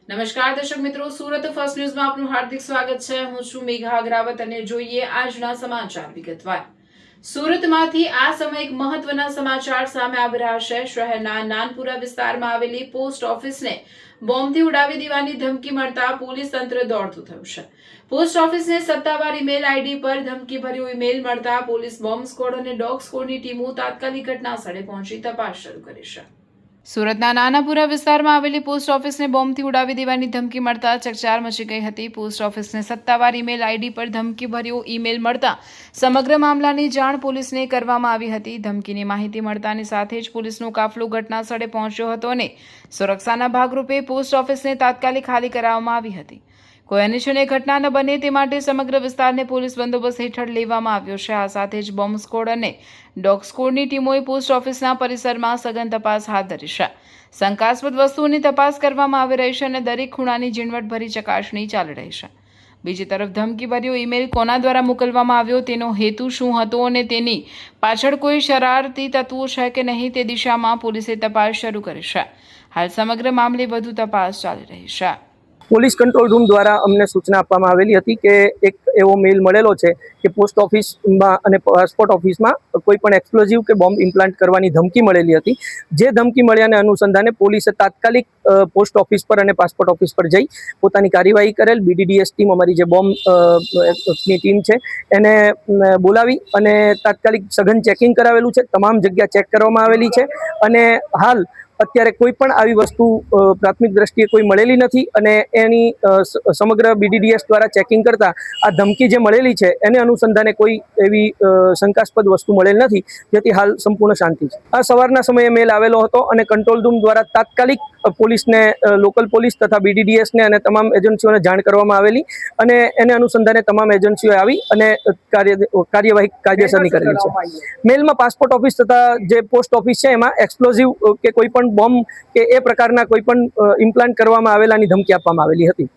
નમસ્કાર દર્શક મિત્રો, સુરત ફર્સ્ટ ન્યૂઝમાં આપનું હાર્દિક સ્વાગત છે। હું છું મેઘા અગ્રાવત અને જોઈએ આજના સમાચાર વિગતવાર। સુરતમાંથી આ સમયે એક મહત્વના સમાચાર સામે આવી રહ્યા છે। શહેરના નાનપુરા વિસ્તારમાં આવેલી પોસ્ટ ઓફિસને બોમ્બથી ઉડાવી દેવાની ધમકી મળતા પોલીસ તંત્ર દોડતું થયું છે। પોસ્ટ ઓફિસને સત્તાવાર ઈમેલ આઈડી પર ધમકીભર્યો ઈમેલ મળતા પોલીસ બોમ્બ સ્ક્વોડ અને ડોગ સ્ક્વોડની ટીમો તાત્કાલિક ઘટના સ્થળે પહોંચી તપાસ શરૂ કરી છે। સુરતના નાનાપુરા વિસ્તારમાં આવેલી પોસ્ટ ઓફિસને બોમ્બથી ઉડાવી દેવાની ધમકી મળતા ચકચાર મચી ગઈ હતી। પોસ્ટ ઓફિસને સત્તાવાર ઈમેલ આઈડી પર ધમકીભર્યો ઈમેલ મળતા સમગ્ર મામલાની જાણ પોલીસને કરવામાં આવી હતી। ધમકીની માહિતી મળતાની સાથે જ પોલીસનો કાફલો ઘટના સ્થળે પહોંચ્યો હતો અને સુરક્ષાના ભાગરૂપે પોસ્ટ ઓફિસને તાત્કાલિક ખાલી કરાવવામાં આવી હતી। કોઈ અનિચ્છનીય ઘટના ન બને તે માટે સમગ્ર વિસ્તારને પોલીસ બંદોબસ્ત હેઠળ લેવામાં આવ્યો છે। આ સાથે જ બોમ્બ સ્ક્વોડ અને ડોગ સ્ક્વોડની ટીમોએ પોસ્ટ ઓફિસના પરિસરમાં સઘન તપાસ હાથ ધરી છે। શંકાસ્પદ વસ્તુઓની તપાસ કરવામાં આવી રહી છે અને દરેક ખૂણાની ઝીણવટભરી ચકાસણી ચાલી રહી છે। બીજી તરફ ધમકીભર્યો ઈમેલ કોના દ્વારા મોકલવામાં આવ્યો, તેનો હેતુ શું હતો અને તેની પાછળ કોઈ શરારતી તત્વો છે કે નહીં તે દિશામાં પોલીસે તપાસ શરૂ કરી છે। હાલ સમગ્ર મામલે વધુ તપાસ ચાલી રહી છે। પોલીસ કંટ્રોલ રૂમ દ્વારા અમને સૂચના આપવામાં આવેલી હતી કે એક એવો મેલ મળેલો છે કે પોસ્ટ ઓફિસમાં અને પાસપોર્ટ ઓફિસમાં કોઈ પણ એક્સપ્લોઝિવ કે બોમ્બ ઇમ્પ્લાન્ટ કરવાની ધમકી મળેલી હતી। જે ધમકી મળ્યાને અનુસંધાને પોલીસે તાત્કાલિક પોસ્ટ ઓફિસ પર અને પાસપોર્ટ ઓફિસ પર જઈ પોતાની કાર્યવાહી કરેલ। BDDS ટીમ, અમારી જે બોમ્બની ટીમ છે, એને બોલાવી અને તાત્કાલિક સઘન ચેકિંગ કરાવેલું છે। તમામ જગ્યા ચેક કરવામાં આવેલી છે અને હાલ અત્યારે કોઈ પણ આવી વસ્તુ પ્રાથમિક દ્રષ્ટિએ કોઈ મળેલી નથી અને એની સમગ્ર BDDS દ્વારા ચેકિંગ કરતા આ ધમકી જે મળેલી છે એને અનુસંધાને કોઈ એવી શંકાસ્પદ વસ્તુ મળેલ નથી, જેથી હાલ સંપૂર્ણ શાંતિ છે। આ સવારના સમયે મેલ આવેલો હતો અને કંટ્રોલ રૂમ દ્વારા તાત્કાલિક પોલીસને, લોકલ પોલીસ તથા BDDSને અને તમામ એજન્સીઓને જાણ કરવામાં આવેલી અને એને અનુસંધાને તમામ એજન્સીઓ આવી અને કાર્યવાહી કાયદેસરની કરેલી છે। મેલમાં પાસપોર્ટ ઓફિસ તથા જે પોસ્ટ ઓફિસ છે એમાં એક્સપ્લોઝિવ કે કોઈ પણ બોમ્બ કે એ પ્રકારના કોઈ પણ ઇમ્પ્લાન્ટ કરવામાં આવેલાની ધમકી આપવામાં આવેલી હતી।